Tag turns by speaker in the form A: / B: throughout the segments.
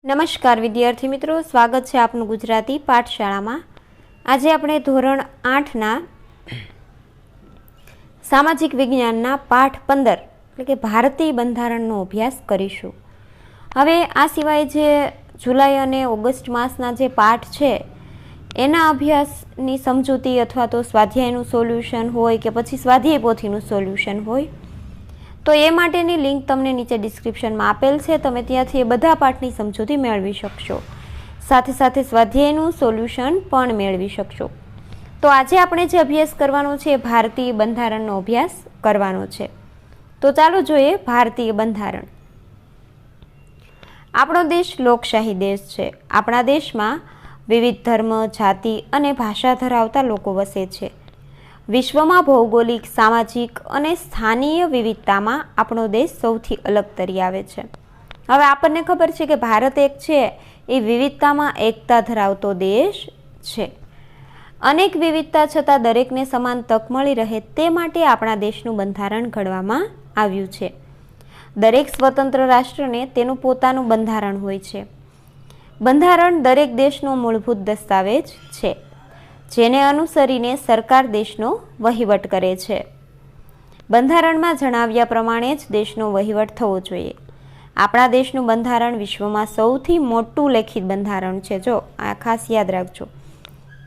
A: નમસ્કાર વિદ્યાર્થી મિત્રો, સ્વાગત છે આપનું ગુજરાતી પાઠશાળામાં। આજે આપણે ધોરણ 8ના સામાજિક વિજ્ઞાનના પાઠ 15 એટલે કે ભારતીય બંધારણનો અભ્યાસ કરીશું। હવે આ સિવાય જે જુલાઈ અને ઓગસ્ટ માસના જે પાઠ છે એના અભ્યાસની સમજૂતી અથવા તો સ્વાધ્યાયનું સોલ્યુશન હોય કે પછી સ્વાધ્યાય પોથીનું સોલ્યુશન હોય તો એ માટેની લિંક તમને નીચે ડિસ્ક્રિપ્શનમાં આપેલ છે। તમે ત્યાંથી એ બધા પાઠની સમજૂતી મેળવી શકશો, સાથે સાથે સ્વાધ્યાયનું સોલ્યુશન પણ મેળવી શકશો। તો આજે આપણે જે અભ્યાસ કરવાનો છે એ ભારતીય બંધારણનો અભ્યાસ કરવાનો છે। તો ચાલો જોઈએ ભારતીય બંધારણ। આપણો દેશ લોકશાહી દેશ છે। આપણા દેશમાં વિવિધ ધર્મ, જાતિ અને ભાષા ધરાવતા લોકો વસે છે। વિશ્વમાં ભૌગોલિક, સામાજિક અને સ્થાનીય વિવિધતામાં આપણો દેશ સૌથી અલગ તરી આવે છે। હવે આપણને ખબર છે કે ભારત એક છે એ વિવિધતામાં એકતા ધરાવતો દેશ છે। અનેક વિવિધતા છતાં દરેકને સમાન તક મળી રહે તે માટે આપણા દેશનું બંધારણ ઘડવામાં આવ્યું છે। દરેક સ્વતંત્ર રાષ્ટ્રને તેનું પોતાનું બંધારણ હોય છે। બંધારણ દરેક દેશનો મૂળભૂત દસ્તાવેજ છે જેને અનુસરીને સરકાર દેશનો વહીવટ કરે છે। બંધારણમાં જણાવ્યા પ્રમાણે જ દેશનો વહીવટ થવો જોઈએ। આપણા દેશનું બંધારણ વિશ્વમાં સૌથી મોટું લેખિત બંધારણ છે। જો આ ખાસ યાદ રાખજો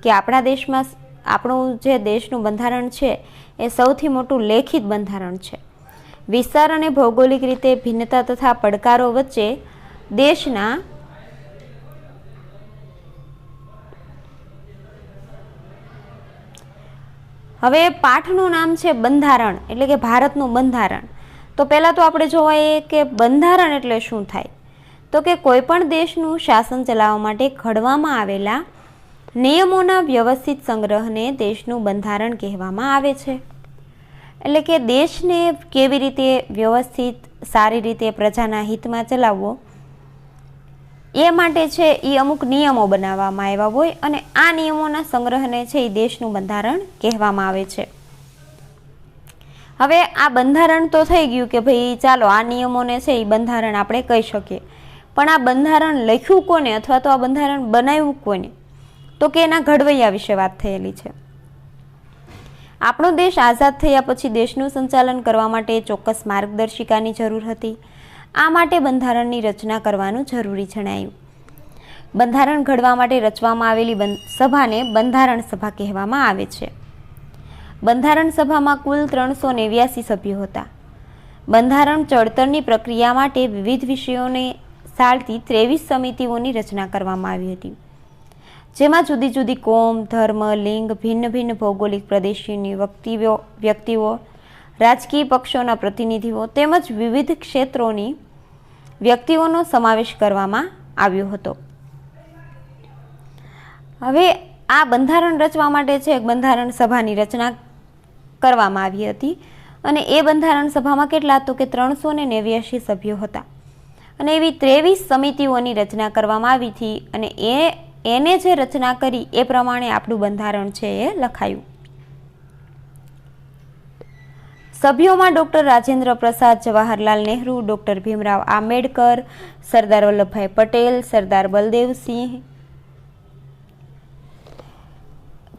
A: કે આપણા દેશમાં આપણું જે દેશનું બંધારણ છે એ સૌથી મોટું લેખિત બંધારણ છે। વિસ્તાર અને ભૌગોલિક રીતે ભિન્નતા તથા પડકારો વચ્ચે દેશના હવે પાઠનું નામ છે બંધારણ એટલે કે ભારતનું બંધારણ। તો પહેલાં તો આપણે જોવાઈએ કે બંધારણ એટલે શું થાય, તો કે કોઈ પણ દેશનું શાસન ચલાવવા માટે ઘડવામાં આવેલા નિયમોના વ્યવસ્થિત સંગ્રહને દેશનું બંધારણ કહેવામાં આવે છે। એટલે કે દેશને કેવી રીતે વ્યવસ્થિત સારી રીતે પ્રજાના હિતમાં ચલાવવો એ માટે છે એ અમુક નિયમો બનાવવામાં આવ્યા હોય અને આ નિયમોના સંગ્રહને છે એ દેશનું બંધારણ કહેવામાં આવે છે। હવે આ બંધારણ તો થઈ ગયું કે ભાઈ ચાલો આ નિયમોને છે એ બંધારણ આપણે કહી શકીએ, પણ આ બંધારણ લખ્યું કોને અથવા તો આ બંધારણ બનાવ્યું કોને, તો કે એના ઘડવૈયા વિશે વાત થયેલી છે। આપણો દેશ આઝાદ થયા પછી દેશનું સંચાલન કરવા માટે ચોક્કસ માર્ગદર્શિકાની જરૂર હતી। આ માટે બંધારણની રચના કરવાનું જરૂરી જણાયું। બંધારણ ઘડવા માટે રચવામાં આવેલી સભાને બંધારણ સભા કહેવામાં આવે છે। બંધારણ સભામાં કુલ 389 સભ્યો હતા। બંધારણ ચડતરની પ્રક્રિયા માટે વિવિધ વિષયોને સાળતી 23 સમિતિઓની રચના કરવામાં આવી હતી, જેમાં જુદી જુદી કોમ, ધર્મ, લિંગ, ભિન્ન ભિન્ન ભૌગોલિક પ્રદેશોની વ્યક્તિઓ, રાજકીય પક્ષોના પ્રતિનિધિઓ તેમજ વિવિધ ક્ષેત્રોની વ્યક્તિઓનો સમાવેશ કરવામાં આવ્યો હતો। હવે આ બંધારણ રચવા માટે છે બંધારણ સભાની રચના કરવામાં આવી હતી અને એ બંધારણ સભામાં કેટલા તો કે 389 સભ્યો હતા અને એવી 23 સમિતિઓની રચના કરવામાં આવી હતી અને એને જે રચના કરી એ પ્રમાણે આપણું બંધારણ છે એ લખાયું। સભ્યોમાં doctor Rajendra Prasad, Jawaharlal Nehru, doctor Bhimrao Ambedkar, Sardar Vallabhbhai Patel, Sardar Baldev Singh,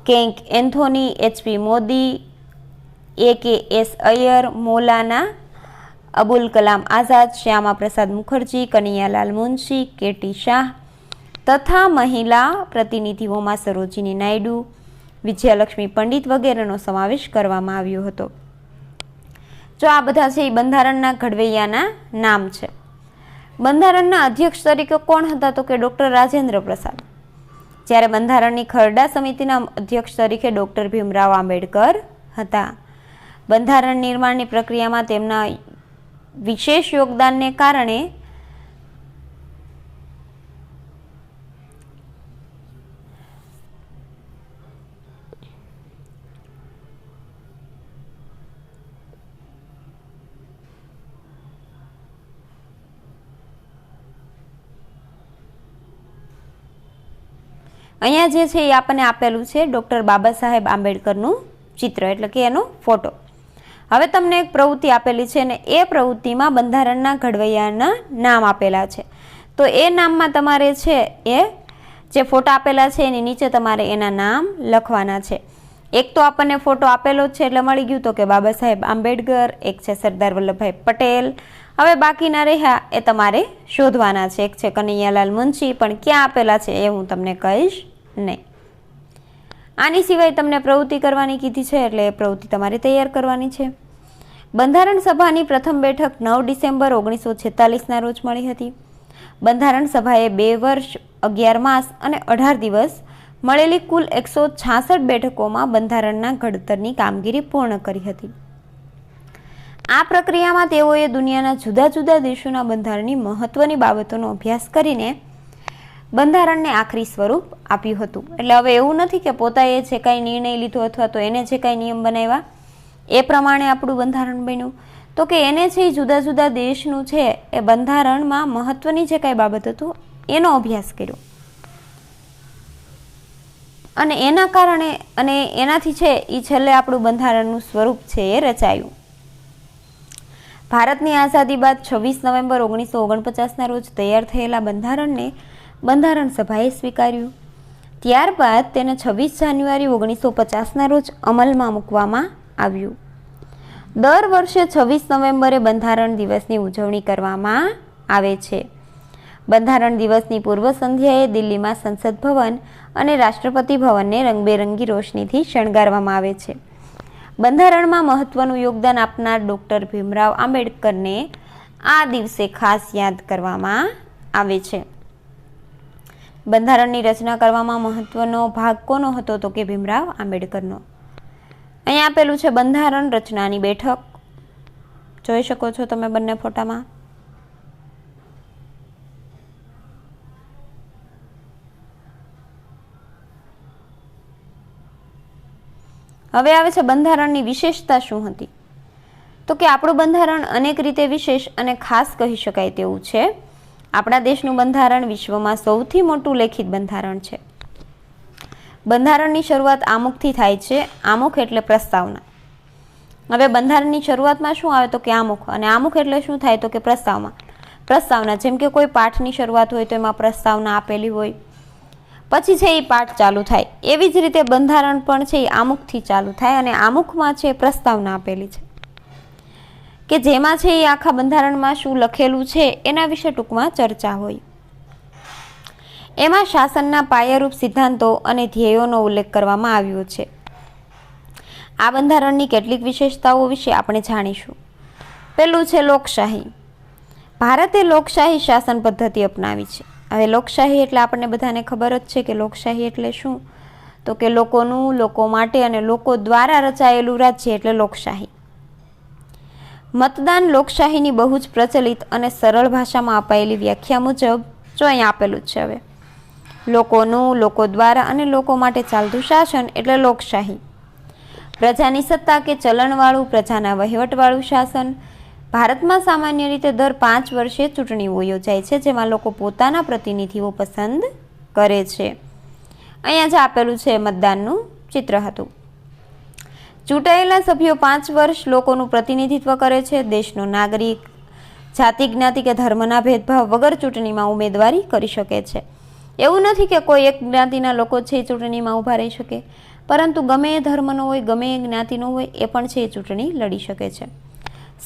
A: Frank Anthony, HP Modi, AKS Ayyar, Maulana Abul Kalam Azad, Shyama Prasad Mukherjee, Kanaiyalal Munshi, KT Shah તથા મહિલા પ્રતિનિધિઓમાં સરોજિની નાયડુ, વિજયાલક્ષ્મી પંડિત વગેરેનો સમાવેશ કરવામાં આવ્યો હતો। જો આ બધા છે એ બંધારણના ઘડવૈયાના નામ છે। બંધારણના અધ્યક્ષ તરીકે કોણ હતા તો કે ડૉક્ટર રાજેન્દ્ર પ્રસાદ, જ્યારે બંધારણની ખરડા સમિતિના અધ્યક્ષ તરીકે ડૉક્ટર ભીમરાવ આંબેડકર હતા। બંધારણ નિર્માણની પ્રક્રિયામાં તેમના વિશેષ યોગદાનને કારણે અહીંયા જે છે એ આપણને આપેલું છે ડૉક્ટર બાબા સાહેબ આંબેડકરનું ચિત્ર એટલે કે એનો ફોટો। હવે તમને એક પ્રવૃત્તિ આપેલી છે અને એ પ્રવૃત્તિમાં બંધારણના ઘડવૈયાના નામ આપેલા છે। તો એ નામમાં તમારે છે એ જે ફોટા આપેલા છે એની નીચે તમારે એના નામ લખવાના છે. એક તો આપણને ફોટો આપેલો જ છે એટલે મળી ગયું, તો કે બાબા સાહેબ આંબેડકર, એક છે સરદાર વલ્લભભાઈ પટેલ. હવે બાકીના રહ્યા એ તમારે શોધવાના છે. એક છે કનૈયાલાલ મુનશી, પણ ક્યાં આપેલા છે એ હું તમને કહીશ નહીં. આની સિવાય તમને પ્રવૃત્તિ કરવાની કીધી છે એટલે એ પ્રવૃત્તિ તમારે તૈયાર કરવાની છે. બંધારણ સભાની પ્રથમ બેઠક 9 ડિસેમ્બર 1946ના રોજ મળી હતી. બંધારણ સભાએ 2 વર્ષ 11 માસ અને 18 દિવસ મળેલી કુલ 166 બેઠકોમાં બંધારણના ઘડતરની કામગીરી પૂર્ણ કરી હતી. આ પ્રક્રિયામાં તેઓએ દુનિયાના જુદા જુદા દેશોના બંધારણની મહત્વની બાબતોનો અભ્યાસ કરીને બંધારણને આખરી સ્વરૂપ આપ્યું હતું. એટલે હવે એવું નથી કે પોતાએ જે કાંઈ નિર્ણય લીધો અથવા તો એને જે કાંઈ નિયમ બનાવ્યા એ પ્રમાણે આપણું બંધારણ બન્યું, તો કે એને છે જુદા જુદા દેશનું છે એ બંધારણમાં મહત્વની જે કાંઈ બાબત હતું એનો અભ્યાસ કર્યો અને એના કારણે અને એનાથી છે એ છેલ્લે આપણું બંધારણનું સ્વરૂપ છે એ રચાયું. ભારતની આઝાદી બાદ 26 નવેમ્બર 1949ના રોજ તૈયાર થયેલા બંધારણને બંધારણ સભાએ સ્વીકાર્યું. ત્યારબાદ તેને 26 જાન્યુઆરી 1950ના રોજ અમલમાં મૂકવામાં આવ્યું. દર વર્ષે 26 નવેમ્બરે બંધારણ દિવસની ઉજવણી કરવામાં આવે છે. બંધારણ દિવસની પૂર્વ સંધ્યાએ દિલ્હીમાં સંસદ ભવન અને રાષ્ટ્રપતિ ભવનને રંગબેરંગી રોશનીથી શણગારવામાં આવે છે. બંધારણમાં મહત્વનું યોગદાન આપનાર ડૉક્ટર ભીમરાવ આંબેડકરને આ દિવસે ખાસ યાદ કરવામાં આવે છે. બંધારણની રચના કરવામાં મહત્વનો ભાગ કોનો હતો? તો કે ભીમરાવ આંબેડકરનો. અહીંયા આપેલું છે બંધારણ રચનાની બેઠક, જોઈ શકો છો તમે બંને ફોટામાં. હવે આવે છે બંધારણની વિશેષતા શું હતી? તો કે આપણું બંધારણ અનેક રીતે વિશેષ અને ખાસ કહી શકાય તેવું છે. આપણા દેશનું બંધારણ વિશ્વમાં સૌથી મોટું લેખિત બંધારણ છે. બંધારણની શરૂઆત આમુખથી થાય છે. આમુખ એટલે પ્રસ્તાવના. હવે બંધારણની શરૂઆતમાં શું આવે? તો કે આમુખ. અને આમુખ એટલે શું થાય? તો કે પ્રસ્તાવના. જેમ કે કોઈ પાઠની શરૂઆત હોય તો એમાં પ્રસ્તાવના આપેલી હોય, પછી છે એ પાઠ ચાલુ થાય. એવી જ રીતે બંધારણ પણ છે એ આમુખથી ચાલુ થાય અને આમુખમાં છે પ્રસ્તાવના આપેલી છે કે જેમાં છે એ આખા બંધારણમાં શું લખેલું છે એના વિશે ટૂંકમાં ચર્ચા હોય. એમાં શાસનના પાયારૂપ સિદ્ધાંતો અને ધ્યેયોનો ઉલ્લેખ કરવામાં આવ્યો છે. આ બંધારણની કેટલીક વિશેષતાઓ વિશે આપણે જાણીશું. પહેલું છે લોકશાહી. ભારતે લોકશાહી શાસન પદ્ધતિ અપનાવી છે. હવે લોકશાહી એટલે આપણને બધાને ખબર જ છે કે લોકશાહી એટલે શું? તો કે લોકોનું, લોકો માટે અને લોકો દ્વારા રચાયેલું રાજ્ય એટલે લોકશાહી. મતદાન લોકશાહીની બહુ જ પ્રચલિત અને સરળ ભાષામાં અપાયેલી વ્યાખ્યા મુજબ જો અહીંયા આપેલું જ છે. હવે લોકોનું, લોકો દ્વારા અને લોકો માટે ચાલતું શાસન એટલે લોકશાહી. પ્રજાની સત્તા કે ચલણવાળું, પ્રજાના વહીવટવાળું શાસન. ભારતમાં સામાન્ય રીતે દર 5 વર્ષે ચૂંટણીઓ યોજાય છે જેમાં લોકો પોતાના પ્રતિનિધિઓ પસંદ કરે છે. અહીંયા જે આપેલું છે મતદાનનું ચિત્ર હતું. ચૂંટાયેલા સભ્યો 5 વર્ષ લોકોનું પ્રતિનિધિત્વ કરે છે. દેશનો નાગરિક જાતિ, જ્ઞાતિ કે ધર્મના ભેદભાવ વગર ચૂંટણીમાં ઉમેદવારી કરી શકે છે. એવું નથી કે કોઈ એક જ્ઞાતિના લોકો છે એ ચૂંટણીમાં ઊભા રહી શકે, પરંતુ ગમે એ ધર્મનો હોય, ગમે એ જ્ઞાતિનો હોય એ પણ છે એ ચૂંટણી લડી શકે છે.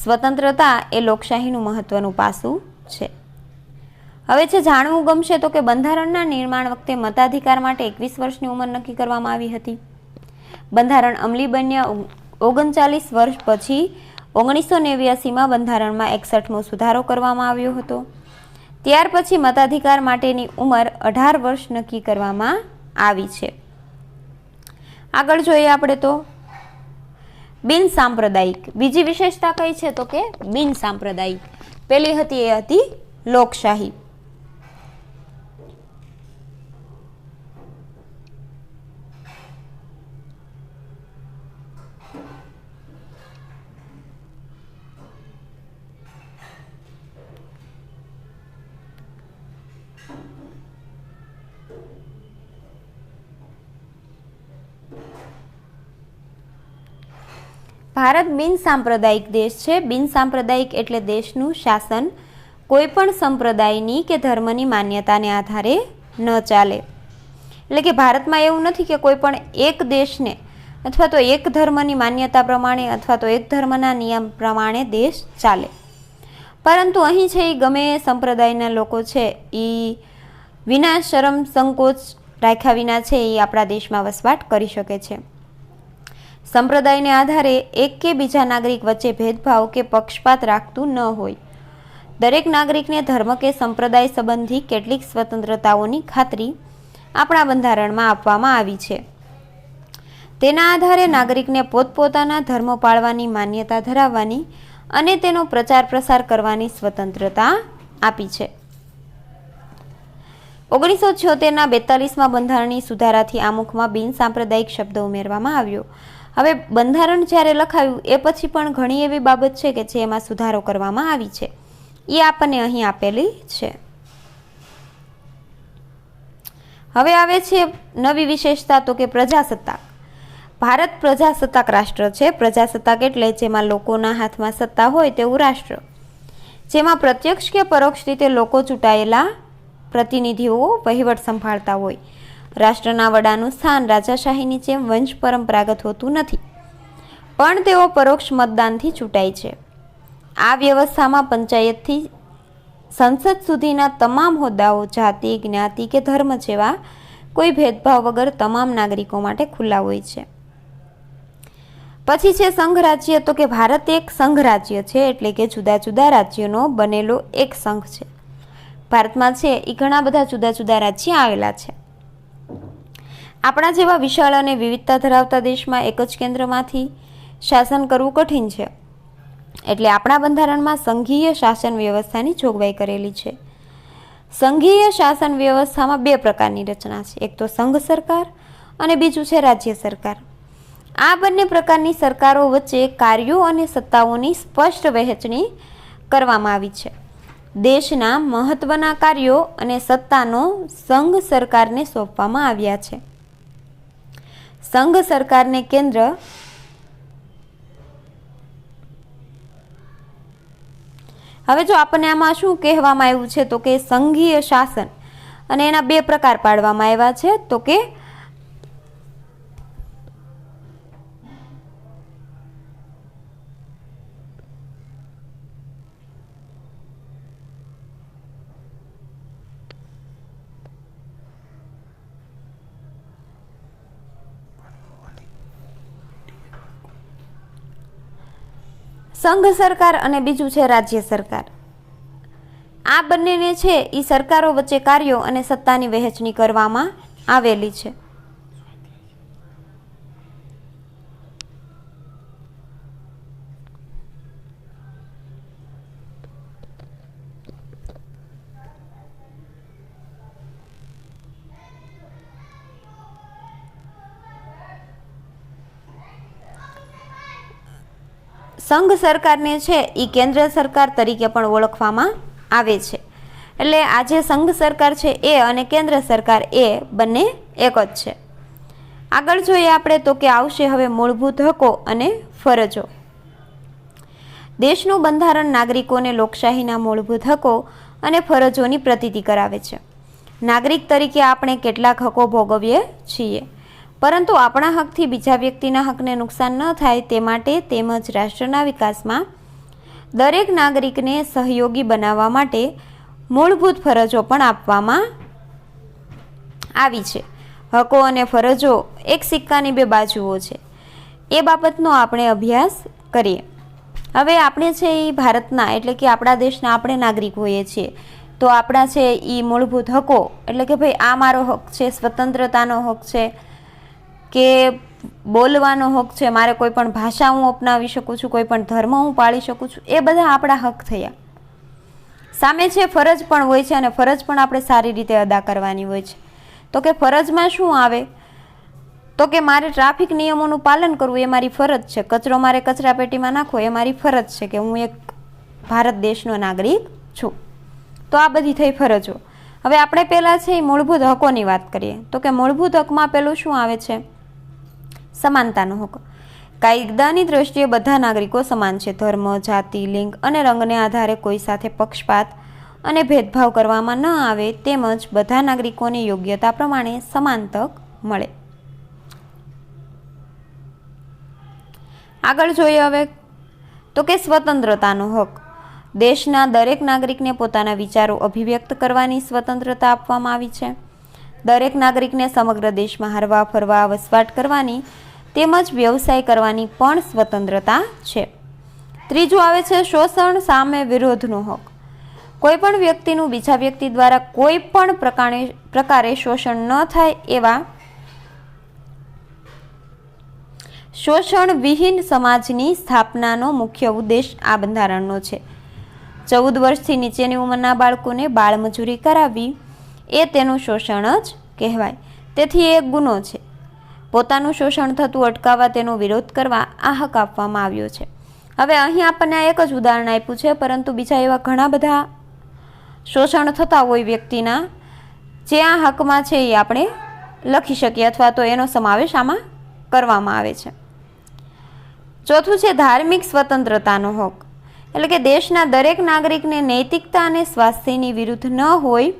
A: સ્વતંત્રતા એ લોકશાહીનું મહત્વનું પાસું છે. હવે છે જાણવું ગમશે તો કે બંધારણના નિર્માણ વખતે મતાધિકાર માટે 21 વર્ષની ઉંમર નક્કી કરવામાં આવી હતી. બંધારણ અમલી બન્યા 39 વર્ષ પછી 1989માં બંધારણમાં 61મો સુધારો કરવામાં આવ્યો હતો. ત્યાર પછી મતાધિકાર માટેની ઉંમર 18 વર્ષ નક્કી કરવામાં આવી છે. આગળ જોઈએ આપણે તો બિન સાંપ્રદાયિક. બીજી વિશેષતા કઈ છે? તો કે બિન સાંપ્રદાયિક. પેલી હતી એ હતી લોકશાહી. ભારત બિન સાંપ્રદાયિક દેશ છે. બિન સાંપ્રદાયિક એટલે દેશનું શાસન કોઈ પણ સંપ્રદાયની કે ધર્મની માન્યતાને આધારે ન ચાલે. એટલે કે ભારતમાં એવું નથી કે કોઈ પણ એક દેશને અથવા તો એક ધર્મની માન્યતા પ્રમાણે અથવા તો એક ધર્મના નિયમ પ્રમાણે દેશ ચાલે, પરંતુ અહીં છે એ ગમે સંપ્રદાયના લોકો છે એ વિના શરમ સંકોચ રાખ્યા વિના છે એ આપણા દેશમાં વસવાટ કરી શકે છે. સંપ્રદાયને આધારે એક કે બીજા નાગરિક વચ્ચે ભેદભાવ કે પક્ષપાત રાખતું ન હોય. દરેક નાગરિકને ધર્મ કે સંપ્રદાય સંબંધી કેટલીક સ્વતંત્રતાઓની ખાતરી આપણા બંધારણમાં આપવામાં આવી છે. તેના આધારે નાગરિકને પોતપોતાના ધર્મ પાળવાની માન્યતા ધરાવવાની અને તેનો પ્રચાર પ્રસાર કરવાની સ્વતંત્રતા આપી છે. 1976ના 42મા બંધારણીય સુધારાથી આમુખમાં બિનસાંપ્રદાયિક શબ્દ ઉમેરવામાં આવ્યો. હવે બંધારણ જ્યારે લખાયું એ પછી પણ ઘણી એવી બાબત છે કે જે એમાં સુધારો કરવામાં આવી છે, એ આપણને અહીં આપેલી છે. હવે આવે છે નવી વિશેષતા, તો કે પ્રજાસત્તાક. ભારત પ્રજાસત્તાક રાષ્ટ્ર છે. પ્રજાસત્તાક એટલે જેમાં લોકોના હાથમાં સત્તા હોય તેવું રાષ્ટ્ર, જેમાં પ્રત્યક્ષ કે પરોક્ષ રીતે લોકો ચૂંટાયેલા પ્રતિનિધિઓ વહીવટ સંભાળતા હોય. રાષ્ટ્રના વડાનું સ્થાન રાજાશાહીની જેમ વંશ પરંપરાગત હોતું નથી, પણ તેઓ પરોક્ષ મતદાનથી ચૂંટાય છે. આ વ્યવસ્થામાં પંચાયતથી સંસદ સુધીના તમામ હોદ્દાઓ જાતિ, જ્ઞાતિ કે ધર્મ જેવા કોઈ ભેદભાવ વગર તમામ નાગરિકો માટે ખુલ્લા હોય છે. પછી છે સંઘ રાજ્ય. તો કે ભારત એક સંઘ રાજ્ય છે, એટલે કે જુદા જુદા રાજ્યોનો બનેલો એક સંઘ છે. ભારતમાં છે એ ઘણા બધા જુદા જુદા રાજ્ય આવેલા છે. આપણા જેવા વિશાળ અને વિવિધતા ધરાવતા દેશમાં એક જ કેન્દ્રમાંથી શાસન કરવું કઠિન છે, એટલે આપણા બંધારણમાં સંઘીય શાસન વ્યવસ્થાની જોગવાઈ કરેલી છે. સંઘીય શાસન વ્યવસ્થામાં બે પ્રકારની રચના છે, એક તો સંઘ સરકાર અને બીજું છે રાજ્ય સરકાર. આ બંને પ્રકારની સરકારો વચ્ચે કાર્યો અને સત્તાઓની સ્પષ્ટ વહેંચણી કરવામાં આવી છે. દેશના મહત્વના કાર્યો અને સત્તાનો સંઘ સરકારને સોંપવામાં આવ્યા છે. સંઘ સરકારને કેન્દ્ર હવે જો આપણને આમાં શું કહેવામાં આવ્યું છે, તો કે સંઘીય શાસન, અને એના બે પ્રકાર પાડવામાં આવ્યા છે. તો કે સંઘ સરકાર અને બીજું છે રાજ્ય સરકાર. આ બંનેને છે એ સરકારો વચ્ચે કાર્યો અને સત્તાની વહેંચણી કરવામાં આવેલી છે. સંઘ સરકારને છે એ કેન્દ્ર સરકાર તરીકે પણ ઓળખવામાં આવે છે. એટલે આ જે સંઘ સરકાર છે એ અને કેન્દ્ર સરકાર એ બંને એક જ છે. આગળ જોઈએ આપણે તો કે આવશે હવે મૂળભૂત હકો અને ફરજો. દેશનું બંધારણ નાગરિકોને લોકશાહીના મૂળભૂત હકો અને ફરજોની પ્રતીતિ કરાવે છે. નાગરિક તરીકે આપણે કેટલાક હકો ભોગવીએ છીએ, પરંતુ આપણા હકથી બીજા વ્યક્તિના હકને નુકસાન ન થાય તે માટે તેમજ રાષ્ટ્રના વિકાસમાં દરેક નાગરિકને સહયોગી બનાવવા માટે મૂળભૂત ફરજો પણ આપવામાં આવી છે. હકો અને ફરજો એક સિક્કાની બે બાજુઓ છે, એ બાબતનો આપણે અભ્યાસ કરીએ. હવે આપણે છે એ ભારતના એટલે કે આપણા દેશના આપણે નાગરિક હોઈએ છીએ, તો આપણા છે એ મૂળભૂત હકો એટલે કે ભાઈ આ મારો હક છે, સ્વતંત્રતાનો હક છે, કે બોલવાનો હક છે, મારે કોઈ પણ ભાષા હું અપનાવી શકું છું, કોઈ પણ ધર્મ હું પાળી શકું છું, એ બધા આપણા હક થયા. સામે છે ફરજ પણ હોય છે, અને ફરજ પણ આપણે સારી રીતે અદા કરવાની હોય છે. તો કે ફરજમાં શું આવે, તો કે મારે ટ્રાફિક નિયમોનું પાલન કરવું એ મારી ફરજ છે, કચરો મારે કચરાપેટીમાં નાખવો એ મારી ફરજ છે, કે હું એક ભારત દેશનો નાગરિક છું. તો આ બધી થઈ ફરજો. હવે આપણે પહેલાં છે એ મૂળભૂત હકોની વાત કરીએ. તો કે મૂળભૂત હકમાં પહેલું શું આવે છે, સમાનતાનો હક. કાયદાની દ્રષ્ટિએ બધા નાગરિકો સમાન છે. ધર્મ, જાતિ, લિંગ અને રંગને આધારે કોઈ સાથે પક્ષપાત અને ભેદભાવ કરવામાં ન આવે, તેમજ બધા નાગરિકોને યોગ્યતા પ્રમાણે સમાન તક મળે. આગળ જોઈએ હવે તો કે સ્વતંત્રતાનો હક. દેશના દરેક નાગરિકને પોતાના વિચારો અભિવ્યક્ત કરવાની સ્વતંત્રતા આપવામાં આવી છે. દરેક નાગરિકને સમગ્ર દેશમાં હરવા ફરવા, વસવાટ કરવાની તેમજ વ્યવસાય કરવાની પણ સ્વતંત્રતા છે. ત્રીજું આવે છે શોષણ સામે વિરોધનો હક. કોઈ પણ વ્યક્તિનું બીજા વ્યક્તિ દ્વારા કોઈ પણ પ્રકારે શોષણ ન થાય એવા શોષણ વિહીન સમાજની સ્થાપનાનો મુખ્ય ઉદ્દેશ આ બંધારણનો છે. 14 વર્ષથી નીચેની ઉંમરના બાળકોને બાળમજૂરી કરાવવી એ તેનું શોષણ જ કહેવાય. તેથી એ એક ગુનો છે. પોતાનું શોષણ થતું અટકાવવા તેનો વિરોધ કરવા આ હક આપવામાં આવ્યો છે. હવે અહીં આપણને એક જ ઉદાહરણ આપ્યું છે, પરંતુ બીજા એવા ઘણા બધા શોષણ થતા હોય વ્યક્તિના, જે આ હકમાં છે એ આપણે લખી શકીએ અથવા તો એનો સમાવેશ આમાં કરવામાં આવે છે. ચોથું છે ધાર્મિક સ્વતંત્રતાનો હક. એટલે કે દેશના દરેક નાગરિકને નૈતિકતા અને સ્વાસ્થ્યની વિરુદ્ધ ન હોય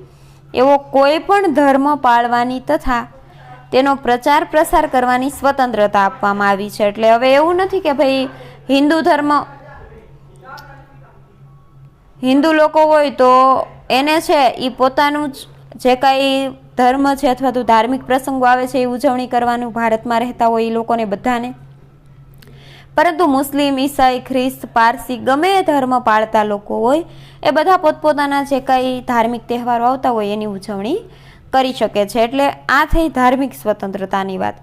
A: એવો કોઈ પણ ધર્મ પાળવાની તથા તેનો પ્રચાર પ્રસાર કરવાની સ્વતંત્રતા આપવામાં આવી છે. એટલે હવે એવું નથી કે ભાઈ હિન્દુ લોકો હોય તો એને છે એ પોતાનું જે કાંઈ ધર્મ છે અથવા તો ધાર્મિક પ્રસંગો આવે છે એ ઉજવણી કરવાનું ભારતમાં રહેતા હોય એ લોકોને બધાને, પરંતુ મુસ્લિમ, ઈસાઈ, ખ્રિસ્ત, પારસી ગમે એ ધર્મ પાળતા લોકો હોય એ બધા પોતપોતાના જે કાંઈ ધાર્મિક તહેવારો આવતા હોય એની ઉજવણી કરી શકે છે. એટલે આ થઈ ધાર્મિક સ્વતંત્રતાની વાત.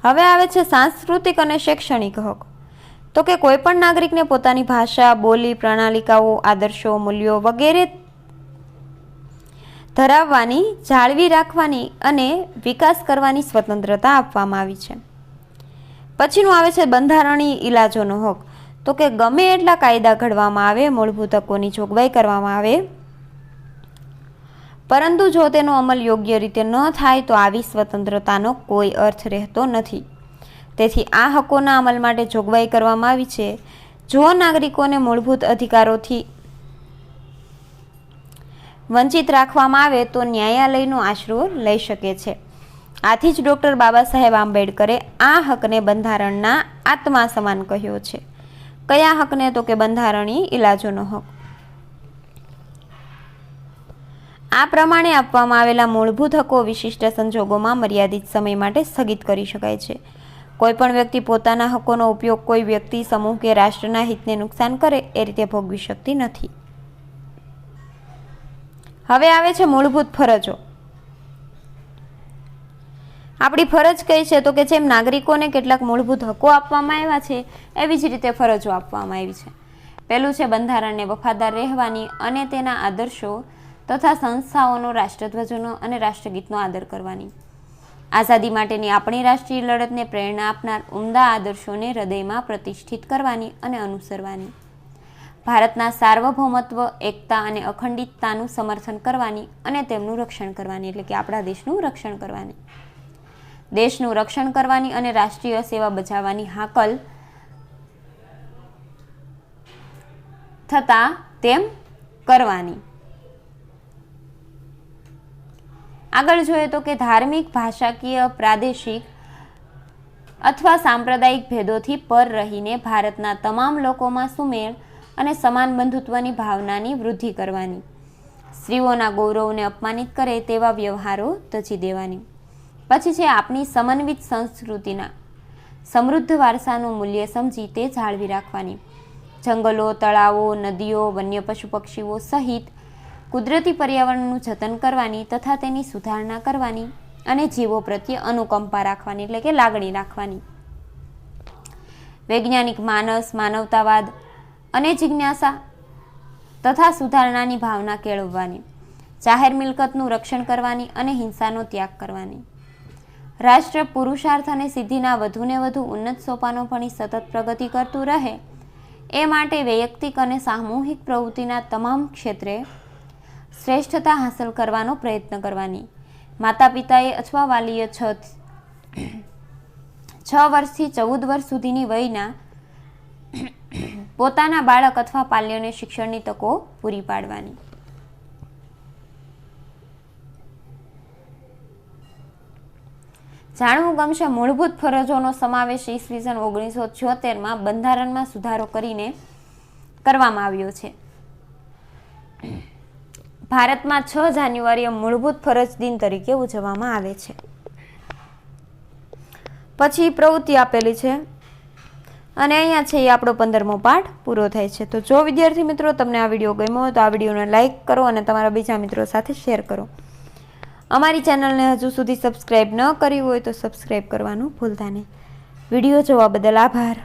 A: હવે આવે છે સાંસ્કૃતિક અને શૈક્ષણિક હક. તો કે કોઈ પણ નાગરિકને પોતાની ભાષા, બોલી, પ્રણાલિકાઓ, આદર્શો, મૂલ્યો વગેરે ધરાવવાની, જાળવી રાખવાની અને વિકાસ કરવાની સ્વતંત્રતા આપવામાં આવી છે. પછીનું આવે છે બંધારણીય ઇલાજોનો હક. તો કે ગમે એટલા કાયદા ઘડવામાં આવે, મૂળભૂત હકોની જોગવાઈ કરવામાં આવે, પરંતુ જો તેનો અમલ યોગ્ય રીતે ન થાય તો આવી સ્વતંત્રતાનો કોઈ અર્થ રહેતો નથી. તેથી આ હકોના અમલ માટે જોગવાઈ કરવામાં આવી છે. જો નાગરિકોને મૂળભૂત અધિકારોથી વંચિત રાખવામાં આવે તો ન્યાયાલયનો આશરો લઈ શકે છે. આથી જ ડૉક્ટર બાબા સાહેબ આંબેડકરે આ હકને બંધારણના આત્મા સમાન કહ્યો છે. કયા હકને? તો કે બંધારણીય ઇલાજોનો હક. આ પ્રમાણે આપવામાં આવેલા મૂળભૂત હકો વિશિષ્ટ સંજોગોમાં મર્યાદિત સમય માટે સ્થગિત કરી શકાય છે. કોઈપણ વ્યક્તિ પોતાના હકોનો ઉપયોગ કોઈ વ્યક્તિ, સમૂહ કે રાષ્ટ્રના હિતને નુકસાન કરે એ રીતે ભોગવી શકતી નથી. હવે આવે છે મૂળભૂત ફરજો. આપણી ફરજ કઈ છે? તો કે જેમ નાગરિકોને કેટલાક મૂળભૂત હકો આપવામાં આવ્યા છે એવી જ રીતે ફરજો આપવામાં આવી છે. પહેલું છે બંધારણને વફાદાર રહેવાની અને તેના આદર્શો તથા સંસ્થાઓનો, રાષ્ટ્રધ્વજોનો અને રાષ્ટ્રગીતનો આદર કરવાની. આઝાદી માટેની આપણી રાષ્ટ્રીય લડતને પ્રેરણા આપનાર ઉમદા આદર્શોને હૃદયમાં પ્રતિષ્ઠિત કરવાની અને અનુસરવાની. ભારતના સાર્વભૌમત્વ, એકતા અને અખંડિતતાનું સમર્થન કરવાની અને તેમનું રક્ષણ કરવાની. એટલે કે આપણા દેશનું રક્ષણ કરવાની. દેશનું રક્ષણ કરવાની અને રાષ્ટ્રીય સેવા બજાવવાની હાકલ થતા તેમ કરવાની. આગળ જોઈએ તો કે ધાર્મિક, ભાષાકીય, પ્રાદેશિક અથવા સાંપ્રદાયિક ભેદોથી પર રહીને ભારતના તમામ લોકોમાં સુમેળ અને સમાન બંધુત્વની ભાવનાની વૃદ્ધિ કરવાની. સ્ત્રીઓના ગૌરવને અપમાનિત કરે તેવા વ્યવહારો ત્યજી દેવાની. પછી છે આપણી સમન્વિત સંસ્કૃતિના સમૃદ્ધ વારસાનું મૂલ્ય સમજી તે જાળવી રાખવાની. જંગલો, તળાવો, નદીઓ, વન્ય પશુ પક્ષીઓ સહિત કુદરતી પર્યાવરણનું જતન કરવાની તથા તેની સુધારણા કરવાની અને જીવો પ્રત્યે અનુકંપા રાખવાની, એટલે કે લાગણી રાખવાની. વૈજ્ઞાનિક માનસ, માનવતાવાદ અને જિજ્ઞાસા તથા સુધારણાની ભાવના કેળવવાની. જાહેર મિલકતનું રક્ષણ કરવાની અને હિંસાનો ત્યાગ કરવાની. રાષ્ટ્ર પુરુષાર્થ અને સિદ્ધિના વધુને વધુ ઉન્નત સોપાનો ભણી સતત પ્રગતિ કરતું રહે એ માટે વૈયક્તિક અને સામૂહિક પ્રવૃત્તિના તમામ ક્ષેત્રે શ્રેષ્ઠતા હાંસલ કરવાનો પ્રયત્ન કરવાની. માતા પિતાએ અથવા વાલીએ 6 વર્ષથી 14 વર્ષ સુધીની વયના પોતાના બાળક અથવા પાલ્યને શિક્ષણની તકો પૂરી પાડવાની. જાણવું ગમશે મૂળભૂત ફરજોનો સમાવેશ ઈસવીસન 1976માં બંધારણમાં સુધારો કરીને કરવામાં આવ્યો છે. ભારતમાં 6 જાન્યુઆરીએ મૂળભૂત ફરજ દિન તરીકે ઉજવવામાં આવે છે. પછી પ્રવૃત્તિ આપેલી છે અને અહીંયા છે એ આપણો 15મો પાઠ પૂરો થાય છે. તો જો વિદ્યાર્થી મિત્રો તમને આ વિડીયો ગમ્યો હોય તો આ વિડીયોને લાઇક કરો અને તમારા બીજા મિત્રો સાથે શેર કરો. અમારી ચેનલને હજુ સુધી સબસ્ક્રાઈબ ન કરી હોય તો સબસ્ક્રાઈબ કરવાનું ભૂલતા નહીં. વિડીયો જોવા બદલ આભાર.